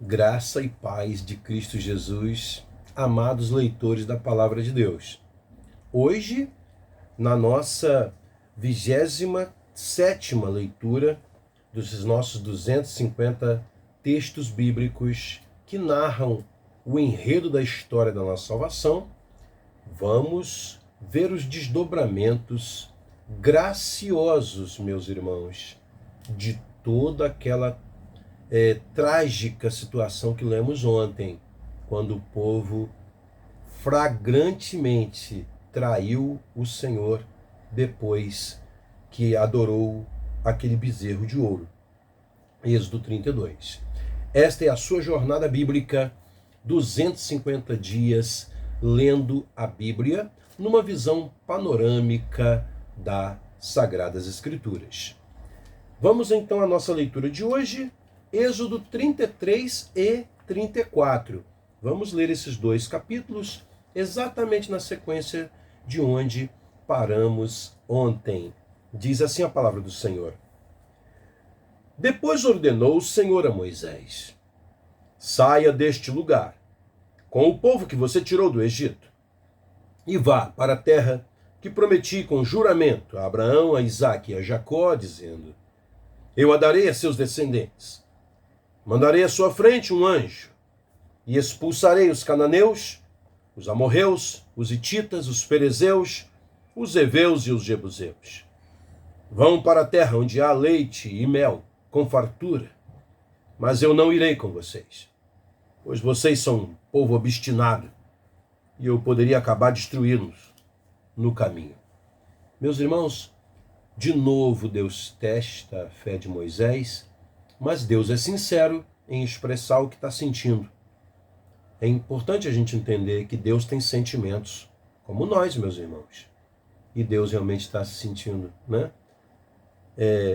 Graça e paz de Cristo Jesus, amados leitores da Palavra de Deus. Hoje, na nossa 27ª leitura dos nossos 250 textos bíblicos que narram o enredo da história da nossa salvação, vamos ver os desdobramentos graciosos, meus irmãos, de toda aquela trágica situação que lemos ontem, quando o povo flagrantemente traiu o Senhor depois que adorou aquele bezerro de ouro. Êxodo 32. Esta é a sua jornada bíblica, 250 dias lendo a Bíblia numa visão panorâmica das Sagradas Escrituras. Vamos então à nossa leitura de hoje, Êxodo 33 e 34. Vamos ler esses dois capítulos exatamente na sequência de onde paramos ontem. Diz assim a palavra do Senhor. Depois ordenou o Senhor a Moisés: saia deste lugar, com o povo que você tirou do Egito, e vá para a terra que prometi com juramento a Abraão, a Isaque e a Jacó, dizendo: eu a darei a seus descendentes. Mandarei à sua frente um anjo, e expulsarei os cananeus, os amorreus, os hititas, os ferezeus, os heveus e os jebuseus. Vão para a terra onde há leite e mel, com fartura, mas eu não irei com vocês, pois vocês são um povo obstinado, e eu poderia acabar destruí-los no caminho. Meus irmãos, de novo Deus testa a fé de Moisés, mas Deus é sincero em expressar o que está sentindo. É importante a gente entender que Deus tem sentimentos, como nós, meus irmãos. E Deus realmente está se sentindo,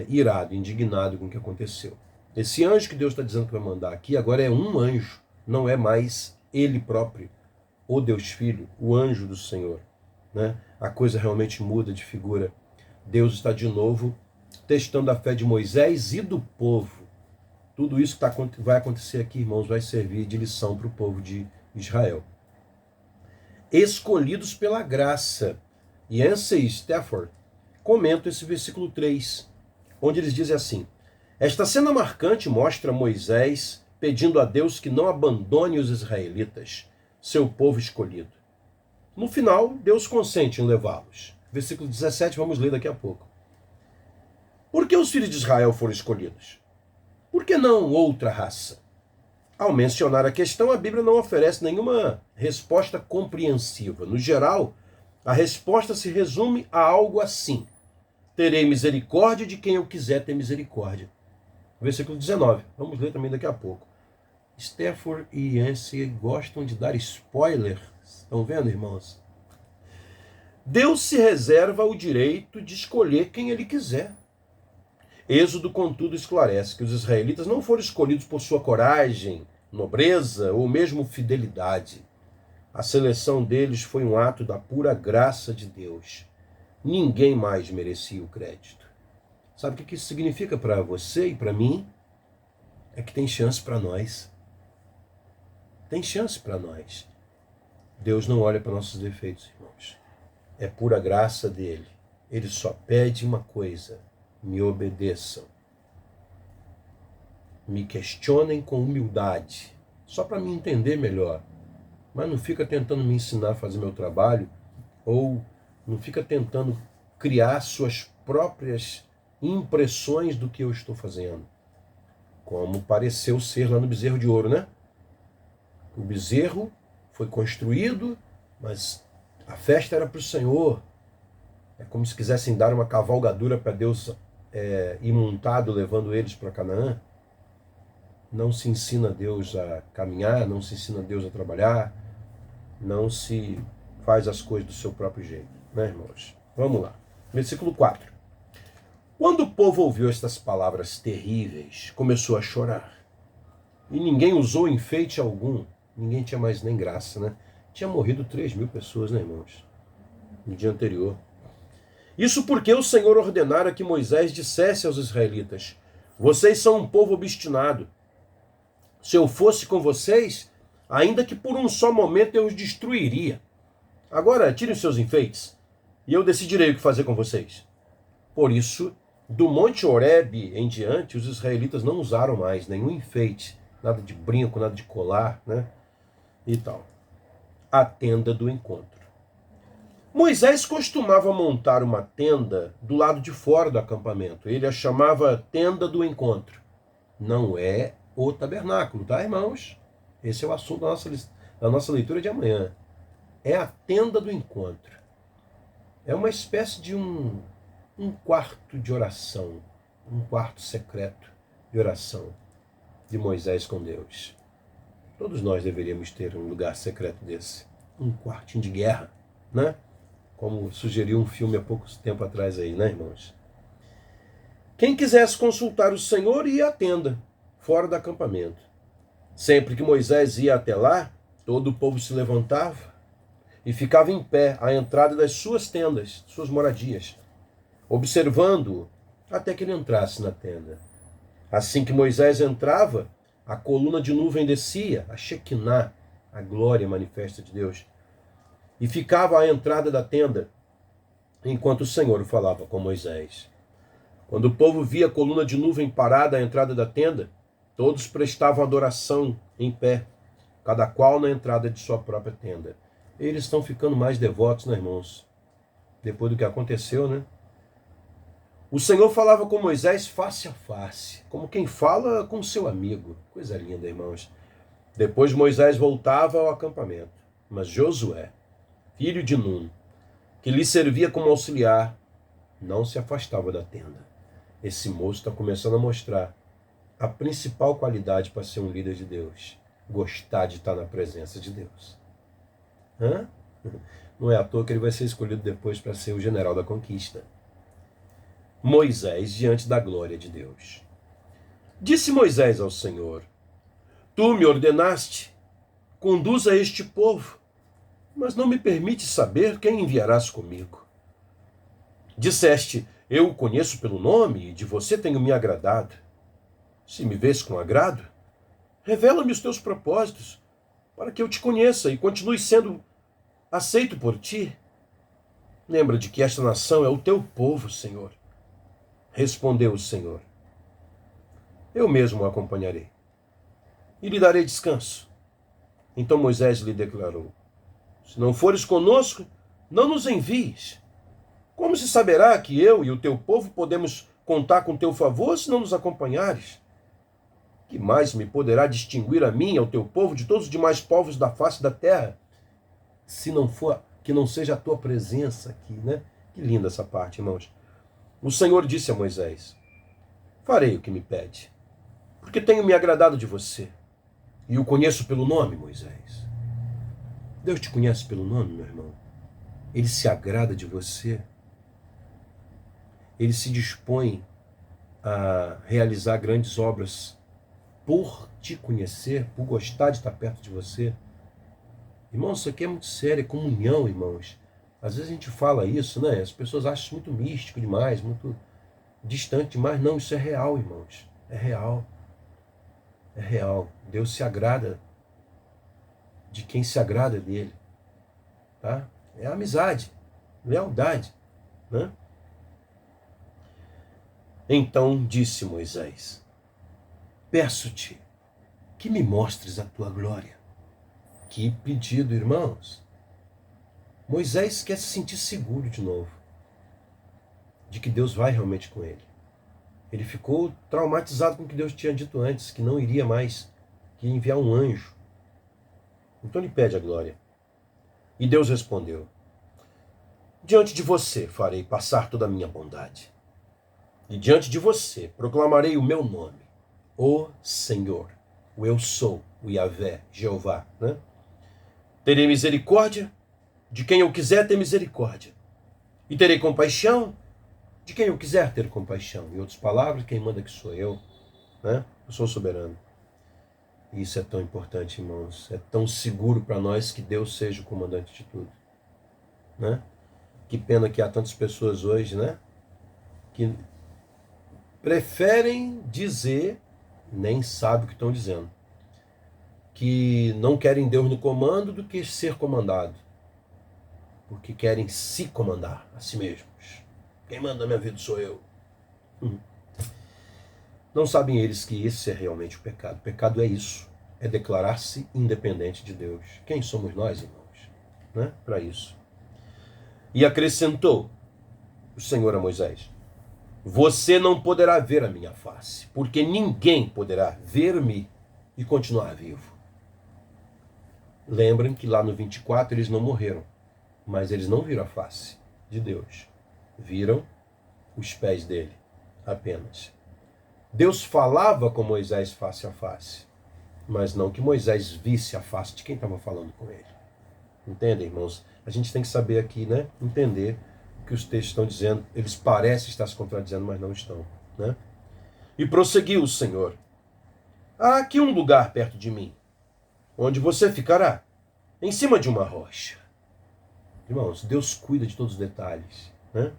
irado, indignado com o que aconteceu. Esse anjo que Deus está dizendo que vai mandar aqui, agora é um anjo, não é mais ele próprio, o Deus Filho, o anjo do Senhor. A coisa realmente muda de figura. Deus está de novo testando a fé de Moisés e do povo. Tudo isso que vai acontecer aqui, irmãos, vai servir de lição para o povo de Israel. Escolhidos pela graça. Yancey Stafford comenta esse versículo 3, onde eles dizem assim: esta cena marcante mostra Moisés pedindo a Deus que não abandone os israelitas, seu povo escolhido. No final, Deus consente em levá-los. Versículo 17, vamos ler daqui a pouco. Por que os filhos de Israel foram escolhidos? Por que não outra raça? Ao mencionar a questão, a Bíblia não oferece nenhuma resposta compreensiva. No geral, a resposta se resume a algo assim: terei misericórdia de quem eu quiser ter misericórdia. Versículo 19, vamos ler também daqui a pouco. Stafford e Yancey gostam de dar spoiler. Estão vendo, irmãos? Deus se reserva o direito de escolher quem ele quiser. Êxodo, contudo, esclarece que os israelitas não foram escolhidos por sua coragem, nobreza ou mesmo fidelidade. A seleção deles foi um ato da pura graça de Deus. Ninguém mais merecia o crédito. Sabe o que isso significa para você e para mim? É que tem chance para nós. Tem chance para nós. Deus não olha para nossos defeitos, irmãos. É pura graça dele. Ele só pede uma coisa: me obedeçam. Me questionem com humildade, só para me entender melhor. Mas não fica tentando me ensinar a fazer meu trabalho, ou não fica tentando criar suas próprias impressões do que eu estou fazendo. Como pareceu ser lá no bezerro de ouro, O bezerro foi construído, mas a festa era para o Senhor. É como se quisessem dar uma cavalgadura para Deus ir montado, levando eles para Canaã. Não se ensina Deus a caminhar, não se ensina Deus a trabalhar, não se faz as coisas do seu próprio jeito, irmãos? Vamos lá. Versículo 4. Quando o povo ouviu estas palavras terríveis, começou a chorar. E ninguém usou enfeite algum. Ninguém tinha mais nem graça, Tinha morrido 3.000 pessoas, irmãos? No dia anterior. Isso porque o Senhor ordenara que Moisés dissesse aos israelitas: vocês são um povo obstinado. Se eu fosse com vocês, ainda que por um só momento eu os destruiria. Agora, tirem os seus enfeites, e eu decidirei o que fazer com vocês. Por isso, do Monte Horebe em diante, os israelitas não usaram mais nenhum enfeite, nada de brinco, nada de colar, né? E tal. A tenda do encontro. Moisés costumava montar uma tenda do lado de fora do acampamento. Ele a chamava tenda do encontro. Não é o tabernáculo, tá, irmãos? Esse é o assunto da nossa leitura de amanhã. É a tenda do encontro. É uma espécie de um quarto de oração, um quarto secreto de oração de Moisés com Deus. Todos nós deveríamos ter um lugar secreto desse, um quartinho de guerra, né? Como sugeriu um filme há pouco tempo atrás aí, né, irmãos? Quem quisesse consultar o Senhor ia à tenda, fora do acampamento. Sempre que Moisés ia até lá, todo o povo se levantava e ficava em pé à entrada das suas tendas, suas moradias, observando-o até que ele entrasse na tenda. Assim que Moisés entrava, a coluna de nuvem descia, a Shekinah, a glória manifesta de Deus, e ficava à entrada da tenda, enquanto o Senhor falava com Moisés. Quando o povo via a coluna de nuvem parada à entrada da tenda, todos prestavam adoração em pé, cada qual na entrada de sua própria tenda. Eles estão ficando mais devotos, né, irmãos? Depois do que aconteceu, né? O Senhor falava com Moisés face a face, como quem fala com seu amigo. Coisa linda, irmãos. Depois Moisés voltava ao acampamento, mas Josué, filho de Nun, que lhe servia como auxiliar, não se afastava da tenda. Esse moço está começando a mostrar a principal qualidade para ser um líder de Deus: gostar de estar na presença de Deus. Hã? Não é à toa que ele vai ser escolhido depois para ser o general da conquista. Moisés diante da glória de Deus. Disse Moisés ao Senhor: Tu me ordenaste, conduza este povo, mas não me permite saber quem enviarás comigo. Disseste: Eu o conheço pelo nome e de você tenho me agradado. Se me vês com agrado, revela-me os teus propósitos, para que eu te conheça e continue sendo aceito por ti. Lembra de que esta nação é o teu povo, Senhor. Respondeu o Senhor: Eu mesmo o acompanharei e lhe darei descanso. Então Moisés lhe declarou: Se não fores conosco, não nos envies. Como se saberá que eu e o teu povo podemos contar com teu favor se não nos acompanhares? Que mais me poderá distinguir a mim e ao teu povo de todos os demais povos da face da terra, se não for que não seja a tua presença aqui, né? Que linda essa parte, irmãos. O Senhor disse a Moisés: Farei o que me pede, porque tenho me agradado de você e o conheço pelo nome, Moisés. Deus te conhece pelo nome, meu irmão. Ele se agrada de você. Ele se dispõe a realizar grandes obras por te conhecer, por gostar de estar perto de você. Irmãos, isso aqui é muito sério, é comunhão, irmãos. Às vezes a gente fala isso, né? As pessoas acham isso muito místico demais, muito distante demais. Não, isso é real, irmãos. É real. É real. Deus se agrada de quem se agrada dele. Tá? É amizade, lealdade, né? Então disse Moisés: Peço-te que me mostres a tua glória. Que pedido, irmãos! Moisés quer se sentir seguro de novo, de que Deus vai realmente com ele. Ele ficou traumatizado com o que Deus tinha dito antes, que não iria mais, que ia enviar um anjo. Então ele pede a glória. E Deus respondeu: Diante de você farei passar toda a minha bondade. E diante de você proclamarei o meu nome, o Senhor, o Eu Sou, o Yahvé, Jeová. Né? Terei misericórdia de quem eu quiser ter misericórdia. E terei compaixão de quem eu quiser ter compaixão. Em outras palavras, quem manda que sou eu. Né? Eu sou soberano. E isso é tão importante, irmãos. É tão seguro para nós que Deus seja o comandante de tudo. Né? Que pena que há tantas pessoas hoje, né? Que preferem dizer, nem sabem o que estão dizendo. que não querem Deus no comando do que ser comandado, porque querem se comandar a si mesmos. Quem manda na minha vida sou eu. Não sabem eles que esse é realmente o pecado. O pecado é isso, é declarar-se independente de Deus. Quem somos nós, irmãos, né? Para isso. E acrescentou o Senhor a Moisés: você não poderá ver a minha face, porque ninguém poderá ver-me e continuar vivo. Lembrem que lá no 24 eles não morreram, mas eles não viram a face de Deus. Viram os pés dele apenas. Deus falava com Moisés face a face, mas não que Moisés visse a face de quem estava falando com ele. Entendem, irmãos? A gente tem que saber aqui, né? Entender o que os textos estão dizendo. Eles parecem estar se contradizendo, mas não estão, né? E prosseguiu o Senhor: há aqui um lugar perto de mim, onde você ficará, em cima de uma rocha. Irmãos, Deus cuida de todos os detalhes, né?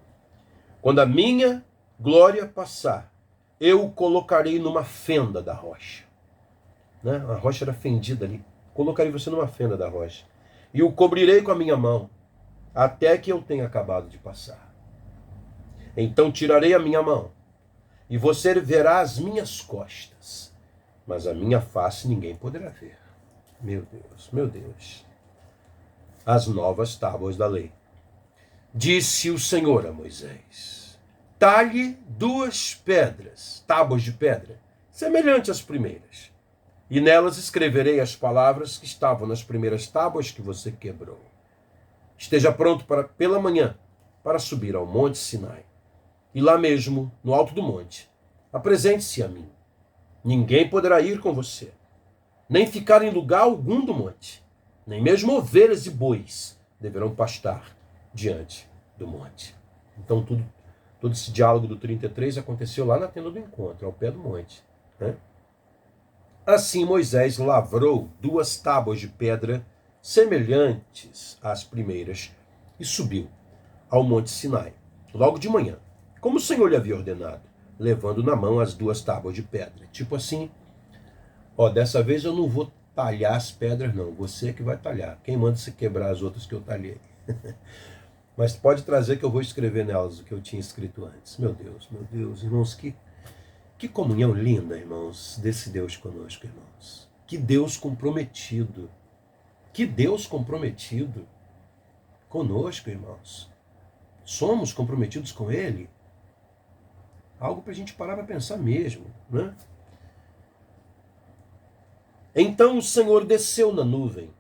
Quando a minha glória passar, eu o colocarei numa fenda da rocha. Né? A rocha era fendida ali. Colocarei você numa fenda da rocha. E o cobrirei com a minha mão, até que eu tenha acabado de passar. Então tirarei a minha mão, e você verá as minhas costas, mas a minha face ninguém poderá ver. Meu Deus, meu Deus. As novas tábuas da lei. Disse o Senhor a Moisés: talhe 2 pedras, tábuas de pedra, semelhantes às primeiras, e nelas escreverei as palavras que estavam nas primeiras tábuas que você quebrou. Esteja pronto pela manhã para subir ao monte Sinai, e lá mesmo, no alto do monte, apresente-se a mim. Ninguém poderá ir com você, nem ficar em lugar algum do monte, nem mesmo ovelhas e bois deverão pastar diante do monte. Então todo esse diálogo do 33 aconteceu lá na tenda do encontro, ao pé do monte, né? Assim Moisés lavrou 2 tábuas de pedra semelhantes às primeiras e subiu ao monte Sinai, logo de manhã, como o Senhor lhe havia ordenado, levando na mão as 2 tábuas de pedra. Tipo assim, dessa vez eu não vou talhar as pedras não, você que vai talhar. Quem manda se quebrar as outras que eu talhei? Mas pode trazer que eu vou escrever nelas o que eu tinha escrito antes. Meu Deus, irmãos, que comunhão linda, irmãos, desse Deus conosco, irmãos. Que Deus comprometido. Que Deus comprometido conosco, irmãos. Somos comprometidos com Ele? Algo para a gente parar para pensar mesmo, né? Então o Senhor desceu na nuvem,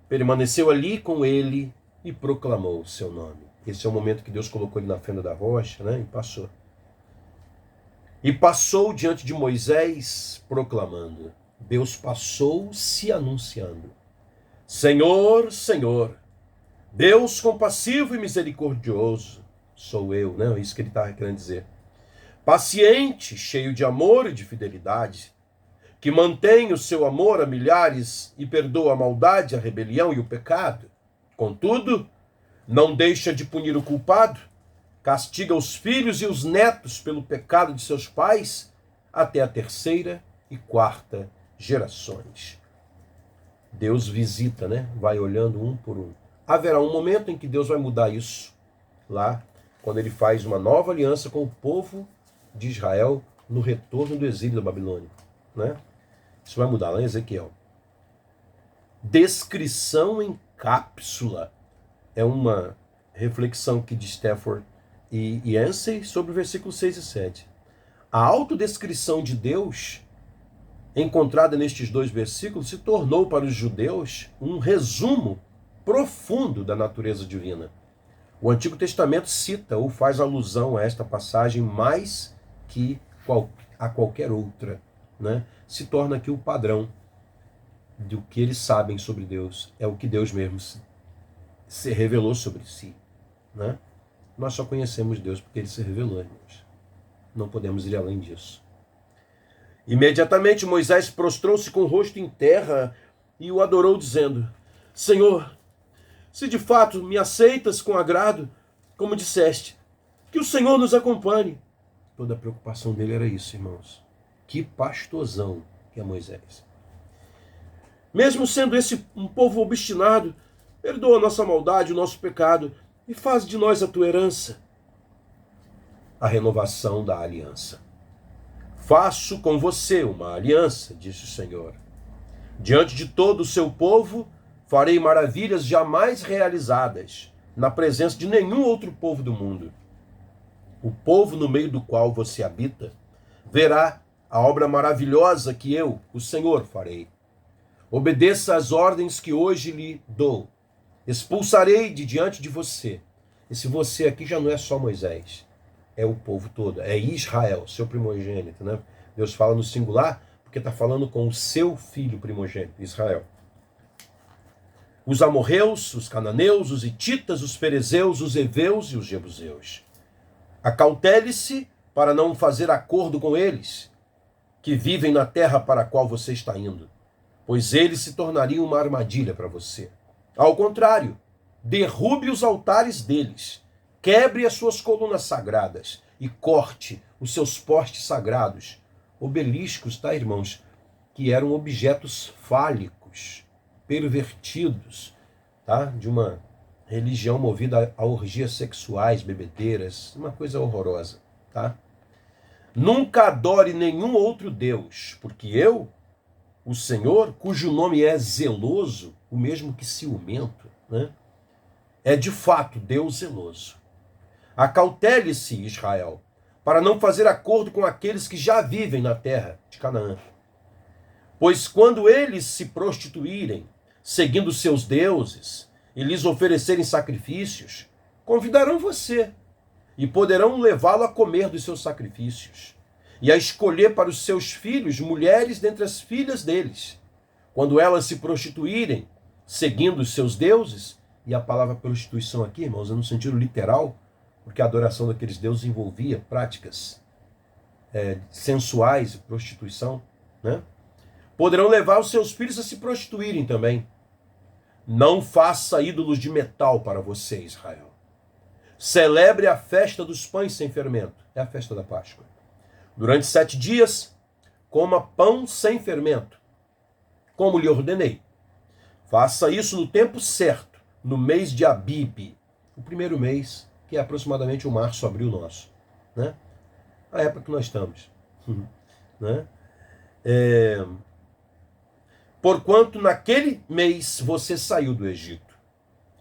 permaneceu ali com ele e proclamou o seu nome. Esse é o momento que Deus colocou ele na fenda da rocha, né? E passou. E passou diante de Moisés, proclamando. Deus passou se anunciando: Senhor, Senhor, Deus compassivo e misericordioso, sou eu, né? É isso que ele está querendo dizer. Paciente, cheio de amor e de fidelidade, que mantém o seu amor a milhares e perdoa a maldade, a rebelião e o pecado. Contudo, não deixa de punir o culpado, castiga os filhos e os netos pelo pecado de seus pais, até a 3ª e 4ª gerações. Deus visita, né? Vai olhando um por um. Haverá um momento em que Deus vai mudar isso, lá, quando ele faz uma nova aliança com o povo de Israel no retorno do exílio da Babilônia, né? Isso vai mudar lá em Ezequiel. Descrição em cápsula. É uma reflexão aqui de Stafford e Yancey sobre o versículo 6 e 7. A autodescrição de Deus, encontrada nestes 2 versículos, se tornou para os judeus um resumo profundo da natureza divina. O Antigo Testamento cita ou faz alusão a esta passagem mais que a qualquer outra, né? Se torna aqui o padrão do que eles sabem sobre Deus. É o que Deus mesmo se revelou sobre si, né? Nós só conhecemos Deus porque ele se revelou, irmãos. Não podemos ir além disso. Imediatamente Moisés prostrou-se com o rosto em terra e o adorou, dizendo: Senhor, se de fato me aceitas com agrado, como disseste, que o Senhor nos acompanhe. Toda a preocupação dele era isso, irmãos. Que pastorzão que é Moisés. Mesmo sendo esse um povo obstinado, perdoa a nossa maldade, o nosso pecado, e faz de nós a tua herança. A renovação da aliança. Faço com você uma aliança, disse o Senhor. Diante de todo o seu povo, farei maravilhas jamais realizadas, na presença de nenhum outro povo do mundo. O povo no meio do qual você habita verá a obra maravilhosa que eu, o Senhor, farei. Obedeça às ordens que hoje lhe dou. Expulsarei de diante de você. Esse você aqui já não é só Moisés, é o povo todo, é Israel, seu primogênito, né? Deus fala no singular porque está falando com o seu filho primogênito, Israel. Os amorreus, os cananeus, os hititas, os ferezeus, os heveus e os jebuseus. Acautele-se para não fazer acordo com eles, que vivem na terra para a qual você está indo, pois eles se tornariam uma armadilha para você. Ao contrário, derrube os altares deles, quebre as suas colunas sagradas e corte os seus postes sagrados, obeliscos, tá, irmãos, que eram objetos fálicos, pervertidos, tá, de uma religião movida a orgias sexuais, bebedeiras, uma coisa horrorosa, tá? Nunca adore nenhum outro Deus, porque eu, o Senhor, cujo nome é zeloso, o mesmo que ciumento, né? É de fato Deus zeloso. Acautele-se, Israel, para não fazer acordo com aqueles que já vivem na terra de Canaã. Pois quando eles se prostituírem, seguindo seus deuses, e lhes oferecerem sacrifícios, convidarão você, e poderão levá-lo a comer dos seus sacrifícios, e a escolher para os seus filhos mulheres dentre as filhas deles. Quando elas se prostituírem, seguindo os seus deuses, e a palavra prostituição aqui, irmãos, é no sentido literal, porque a adoração daqueles deuses envolvia práticas sensuais, prostituição, né? Poderão levar os seus filhos a se prostituírem também. Não faça ídolos de metal para você, Israel. Celebre a festa dos pães sem fermento. É a festa da Páscoa. Durante 7 dias, coma pão sem fermento, como lhe ordenei. Faça isso no tempo certo, no mês de Abibe, o primeiro mês, que é aproximadamente o março, abril nosso, né? A época que nós estamos. Né? Porquanto naquele mês você saiu do Egito.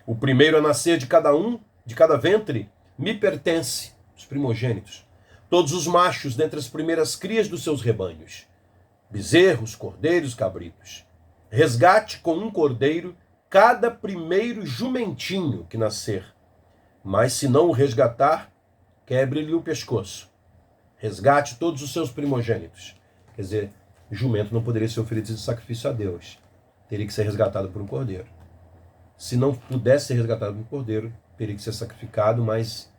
O primeiro a nascer de cada ventre, me pertence, os primogênitos. Todos os machos dentre as primeiras crias dos seus rebanhos. Bezerros, cordeiros, cabritos. Resgate com um cordeiro cada primeiro jumentinho que nascer. Mas se não o resgatar, quebre-lhe o pescoço. Resgate todos os seus primogênitos. Quer dizer, jumento não poderia ser oferecido de sacrifício a Deus. Teria que ser resgatado por um cordeiro. Se não pudesse ser resgatado por um cordeiro, teria que ser sacrificado, mas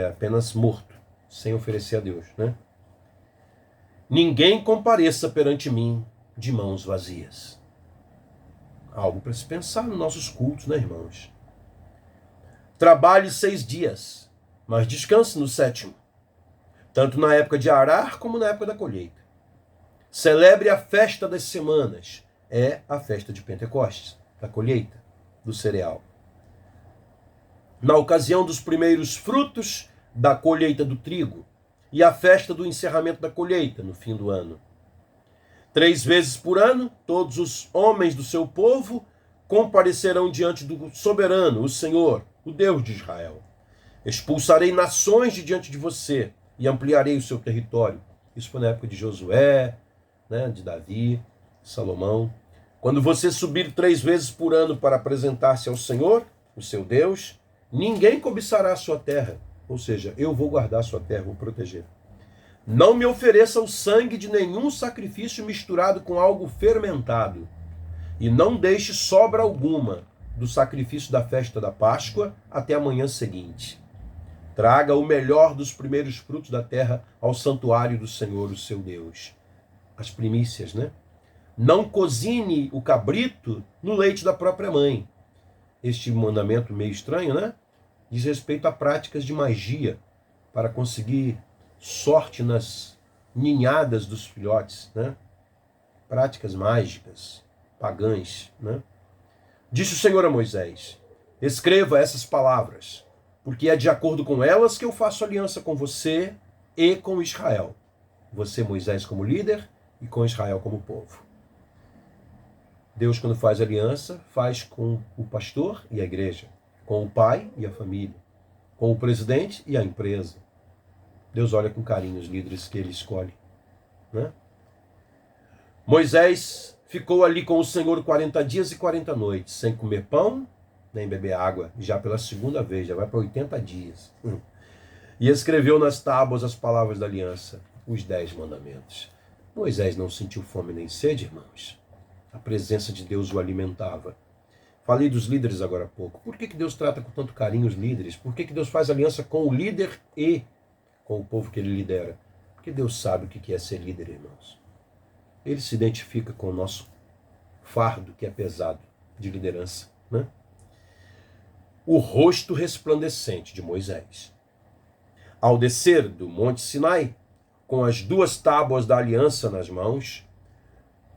apenas morto, sem oferecer a Deus, né? Ninguém compareça perante mim de mãos vazias. Algo para se pensar nos nossos cultos, né, irmãos? Trabalhe 6 dias, mas descanse no 7º, tanto na época de arar como na época da colheita. Celebre a festa das semanas, é a festa de Pentecostes, da colheita do cereal. Na ocasião dos primeiros frutos da colheita do trigo e a festa do encerramento da colheita no fim do ano. 3 vezes por ano, todos os homens do seu povo comparecerão diante do soberano, o Senhor, o Deus de Israel. Expulsarei nações de diante de você e ampliarei o seu território. Isso foi na época de Josué, né, de Davi, Salomão. Quando você subir 3 vezes por ano para apresentar-se ao Senhor, o seu Deus, ninguém cobiçará a sua terra. Ou seja, eu vou guardar a sua terra, vou proteger. Não me ofereça o sangue de nenhum sacrifício misturado com algo fermentado. E não deixe sobra alguma do sacrifício da festa da Páscoa até a manhã seguinte. Traga o melhor dos primeiros frutos da terra ao santuário do Senhor, o seu Deus. As primícias, né? Não cozine o cabrito no leite da própria mãe. Este mandamento meio estranho, né? Diz respeito a práticas de magia para conseguir sorte nas ninhadas dos filhotes, né? Práticas mágicas. pagãs, né? Disse o Senhor a Moisés: escreva essas palavras, porque é de acordo com elas que eu faço aliança com você e com Israel. Você, Moisés, como líder, e com Israel como povo. Deus, quando faz aliança, faz com o pastor e a igreja, com o pai e a família, com o presidente e a empresa. Deus olha com carinho os líderes que ele escolhe, né? Moisés ficou ali com o Senhor 40 dias e 40 noites, sem comer pão, nem beber água, já pela segunda vez, já vai para 80 dias. E escreveu nas tábuas as palavras da aliança, os 10 mandamentos. Moisés não sentiu fome nem sede, irmãos. A presença de Deus o alimentava. Falei dos líderes agora há pouco. Por que Deus trata com tanto carinho os líderes? Por que Deus faz aliança com o líder e com o povo que ele lidera? Porque Deus sabe o que é ser líder, irmãos. Ele se identifica com o nosso fardo, que é pesado, de liderança, né? O rosto resplandecente de Moisés. Ao descer do Monte Sinai, com as 2 tábuas da aliança nas mãos,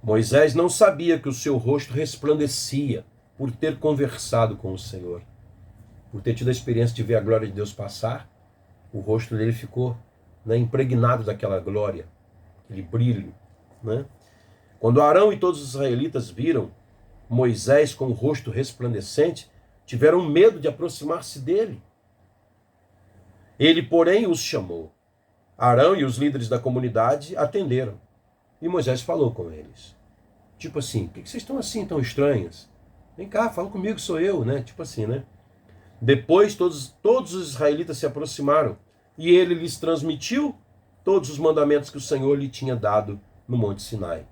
Moisés não sabia que o seu rosto resplandecia por ter conversado com o Senhor. Por ter tido a experiência de ver a glória de Deus passar, o rosto dele ficou, né, impregnado daquela glória, aquele brilho, né? Quando Arão e todos os israelitas viram Moisés com o rosto resplandecente, tiveram medo de aproximar-se dele. Ele, porém, os chamou. Arão e os líderes da comunidade atenderam. E Moisés falou com eles. Tipo assim, por que vocês estão assim, tão estranhos? Vem cá, fala comigo, sou eu, né? Tipo assim, né? Depois todos os israelitas se aproximaram e ele lhes transmitiu todos os mandamentos que o Senhor lhe tinha dado no Monte Sinai.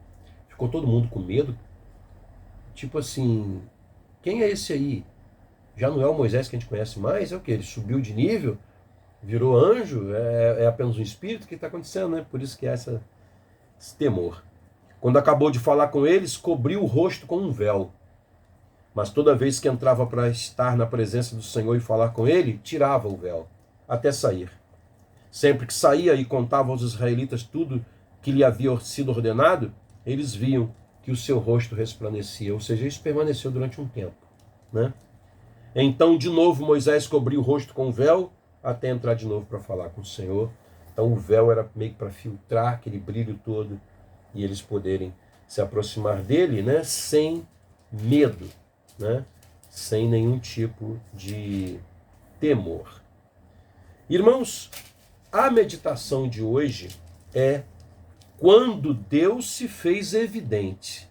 Ficou todo mundo com medo. Tipo assim, quem é esse aí? Já não é o Moisés que a gente conhece mais? É o quê? Ele subiu de nível? Virou anjo? É apenas um espírito? O que está acontecendo, né? Por isso que há esse temor. Quando acabou de falar com eles, cobriu o rosto com um véu. Mas toda vez que entrava para estar na presença do Senhor e falar com ele, tirava o véu, até sair. Sempre que saía e contava aos israelitas tudo que lhe havia sido ordenado, eles viam que o seu rosto resplandecia, ou seja, isso permaneceu durante um tempo, né? Então, de novo, Moisés cobriu o rosto com o véu, até entrar de novo para falar com o Senhor. Então, o véu era meio que para filtrar aquele brilho todo e eles poderem se aproximar dele, né, sem medo, né, sem nenhum tipo de temor. Irmãos, a meditação de hoje é quando Deus se fez evidente.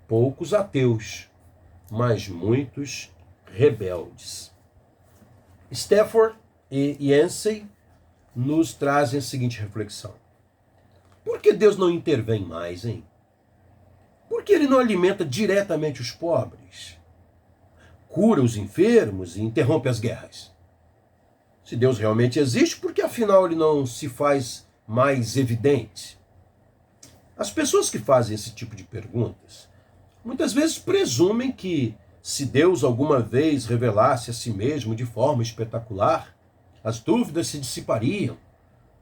Poucos ateus, mas muitos rebeldes. Stafford e Yancey nos trazem a seguinte reflexão. Por que Deus não intervém mais, hein? Por que ele não alimenta diretamente os pobres? Cura os enfermos e interrompe as guerras? Se Deus realmente existe, por que afinal ele não se faz mais evidente? As pessoas que fazem esse tipo de perguntas, muitas vezes presumem que se Deus alguma vez revelasse a si mesmo de forma espetacular, as dúvidas se dissipariam,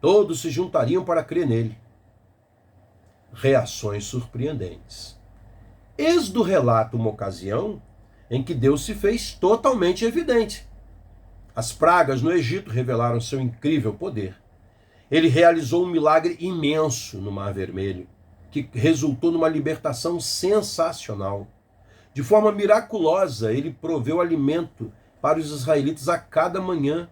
todos se juntariam para crer nele. Reações surpreendentes. Êxodo relata uma ocasião em que Deus se fez totalmente evidente. As pragas no Egito revelaram seu incrível poder. Ele realizou um milagre imenso no Mar Vermelho, que resultou numa libertação sensacional. De forma miraculosa, ele proveu alimento para os israelitas a cada manhã.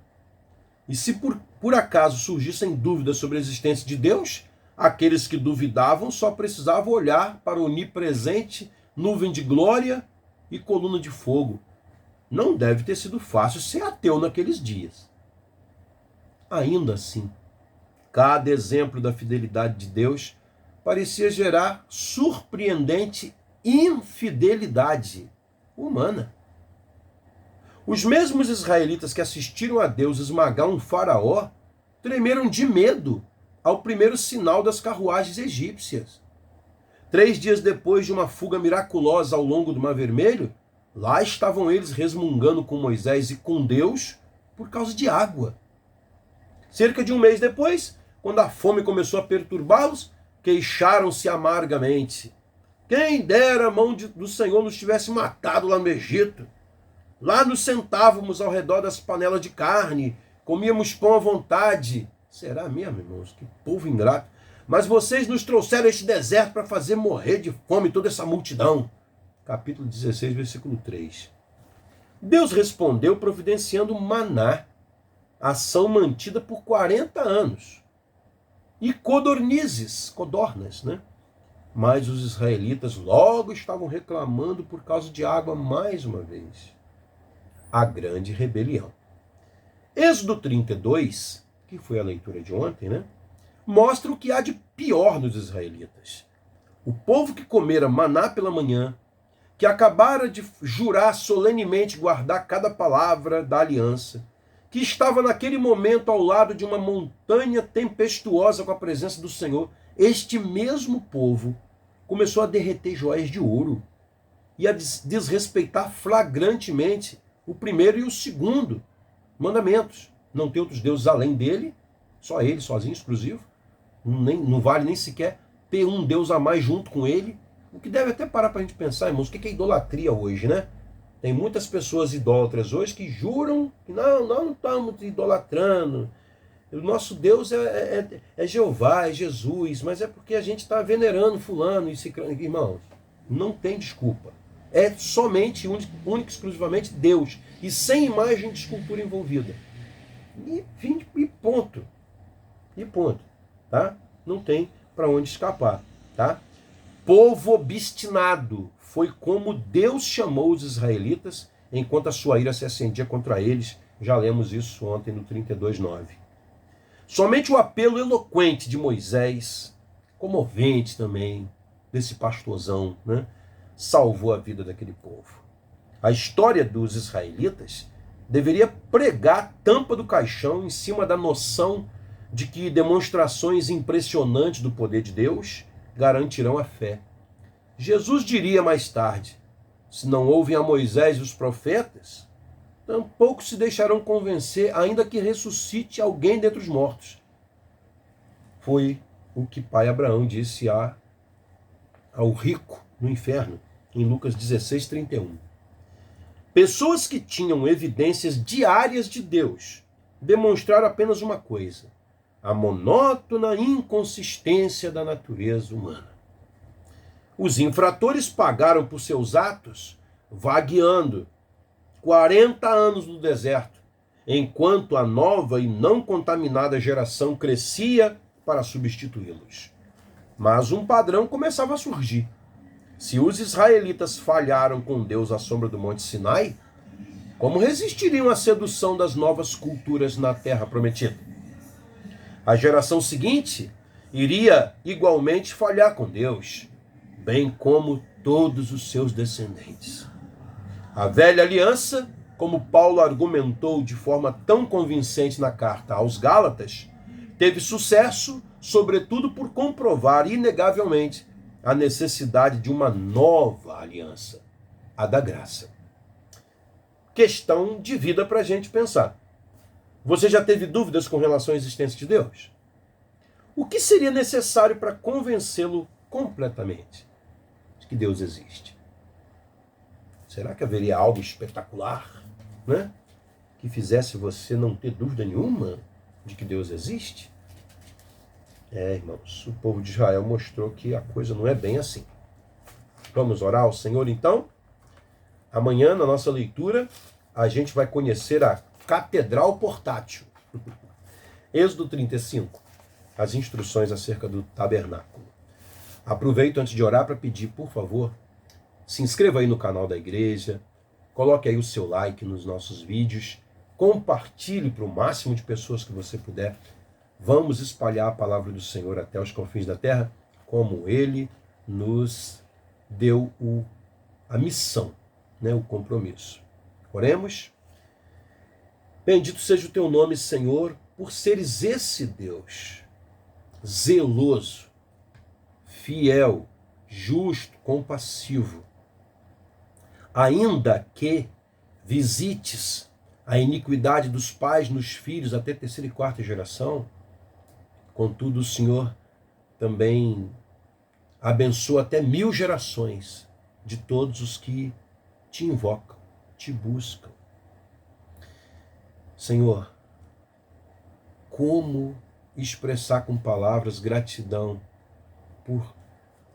E se por acaso surgissem dúvidas sobre a existência de Deus, aqueles que duvidavam só precisavam olhar para o onipresente nuvem de glória e coluna de fogo. Não deve ter sido fácil ser ateu naqueles dias. Ainda assim, cada exemplo da fidelidade de Deus parecia gerar surpreendente infidelidade humana. Os mesmos israelitas que assistiram a Deus esmagar um faraó tremeram de medo ao primeiro sinal das carruagens egípcias. 3 dias depois de uma fuga miraculosa ao longo do Mar Vermelho, lá estavam eles resmungando com Moisés e com Deus por causa de água. Cerca de um mês depois, quando a fome começou a perturbá-los, queixaram-se amargamente. Quem dera a mão do Senhor nos tivesse matado lá no Egito. Lá nos sentávamos ao redor das panelas de carne, comíamos pão à vontade. Será mesmo, irmãos? Que povo ingrato. Mas vocês nos trouxeram a este deserto para fazer morrer de fome toda essa multidão. Capítulo 16, versículo 3. Deus respondeu providenciando maná, ação mantida por 40 anos. E codornas, né? Mas os israelitas logo estavam reclamando por causa de água mais uma vez. A grande rebelião. Êxodo 32, que foi a leitura de ontem, né? Mostra o que há de pior nos israelitas. O povo que comera maná pela manhã, que acabara de jurar solenemente guardar cada palavra da aliança, que estava naquele momento ao lado de uma montanha tempestuosa com a presença do Senhor, este mesmo povo começou a derreter joias de ouro e a desrespeitar flagrantemente o primeiro e o segundo mandamentos. Não ter outros deuses além dele, só ele, sozinho, exclusivo. Não vale nem sequer ter um Deus a mais junto com ele. O que deve até parar para a gente pensar, irmãos, o que é idolatria hoje, né? Tem muitas pessoas idólatras hoje que juram que nós não estamos idolatrando. O nosso Deus é Jeová, é Jesus, mas é porque a gente está venerando fulano e ciclano. Irmãos, não tem desculpa. É somente, único e exclusivamente Deus. E sem imagem de escultura envolvida. E ponto. E ponto. Tá? Não tem para onde escapar. Tá? Povo obstinado. Foi como Deus chamou os israelitas enquanto a sua ira se acendia contra eles. Já lemos isso ontem no 32:9. Somente o apelo eloquente de Moisés, comovente também, desse pastorzão, né, salvou a vida daquele povo. A história dos israelitas deveria pregar a tampa do caixão em cima da noção de que demonstrações impressionantes do poder de Deus garantirão a fé. Jesus diria mais tarde: se não ouvem a Moisés e os profetas, tampouco se deixarão convencer, ainda que ressuscite alguém dentre os mortos. Foi o que pai Abraão disse ao rico no inferno, em Lucas 16:31. Pessoas que tinham evidências diárias de Deus demonstraram apenas uma coisa: a monótona inconsistência da natureza humana. Os infratores pagaram por seus atos vagueando 40 anos no deserto, enquanto a nova e não contaminada geração crescia para substituí-los. Mas um padrão começava a surgir. Se os israelitas falharam com Deus à sombra do Monte Sinai, como resistiriam à sedução das novas culturas na Terra Prometida? A geração seguinte iria igualmente falhar com Deus, bem como todos os seus descendentes. A velha aliança, como Paulo argumentou de forma tão convincente na carta aos Gálatas, teve sucesso, sobretudo por comprovar inegavelmente a necessidade de uma nova aliança, a da graça. Questão de vida para a gente pensar. Você já teve dúvidas com relação à existência de Deus? O que seria necessário para convencê-lo completamente de que Deus existe? Será que haveria algo espetacular, né, que fizesse você não ter dúvida nenhuma de que Deus existe? Irmãos, o povo de Israel mostrou que a coisa não é bem assim. Vamos orar ao Senhor, então? Amanhã, na nossa leitura, a gente vai conhecer a Catedral Portátil. Êxodo 35, as instruções acerca do tabernáculo. Aproveito antes de orar para pedir, por favor, se inscreva aí no canal da igreja, coloque aí o seu like nos nossos vídeos, compartilhe para o máximo de pessoas que você puder. Vamos espalhar a palavra do Senhor até os confins da terra, como Ele nos deu a missão, né, o compromisso. Oremos. Bendito seja o teu nome, Senhor, por seres esse Deus, zeloso, fiel, justo, compassivo. Ainda que visites a iniquidade dos pais nos filhos até terceira e quarta geração, contudo o Senhor também Abençoa até 1000 gerações de todos os que te invocam, te buscam. Senhor, como expressar com palavras gratidão por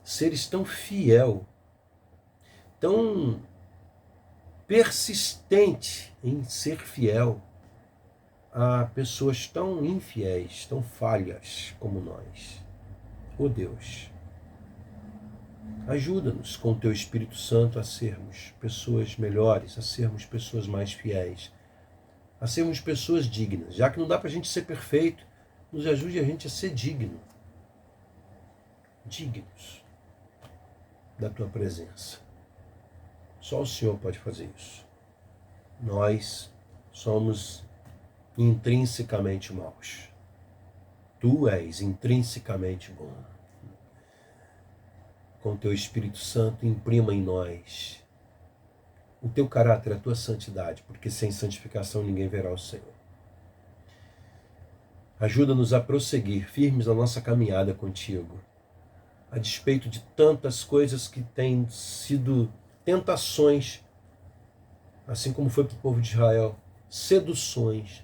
seres tão fiel, tão persistente em ser fiel a pessoas tão infiéis, tão falhas como nós. Oh Deus, ajuda-nos com o Teu Espírito Santo a sermos pessoas melhores, a sermos pessoas mais fiéis, a sermos pessoas dignas. Já que não dá para a gente ser perfeito, nos ajude a gente a ser digno. Dignos da Tua presença. Só o Senhor pode fazer isso. Nós somos intrinsecamente maus. Tu és intrinsecamente bom. Com o Teu Espírito Santo, imprima em nós o Teu caráter, a Tua santidade, porque sem santificação ninguém verá o Senhor. Ajuda-nos a prosseguir firmes na nossa caminhada contigo, a despeito de tantas coisas que têm sido tentações, assim como foi para o povo de Israel, seduções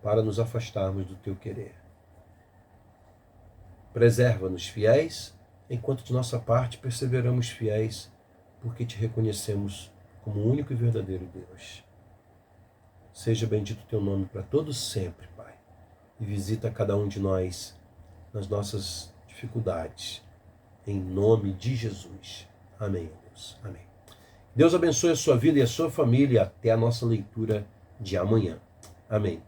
para nos afastarmos do Teu querer. Preserva-nos fiéis, enquanto de nossa parte perseveramos fiéis, porque Te reconhecemos como o único e verdadeiro Deus. Seja bendito o Teu nome para todos sempre, Pai, e visita cada um de nós nas nossas dificuldades, em nome de Jesus. Amém, Deus. Amém. Deus abençoe a sua vida e a sua família. Até a nossa leitura de amanhã. Amém.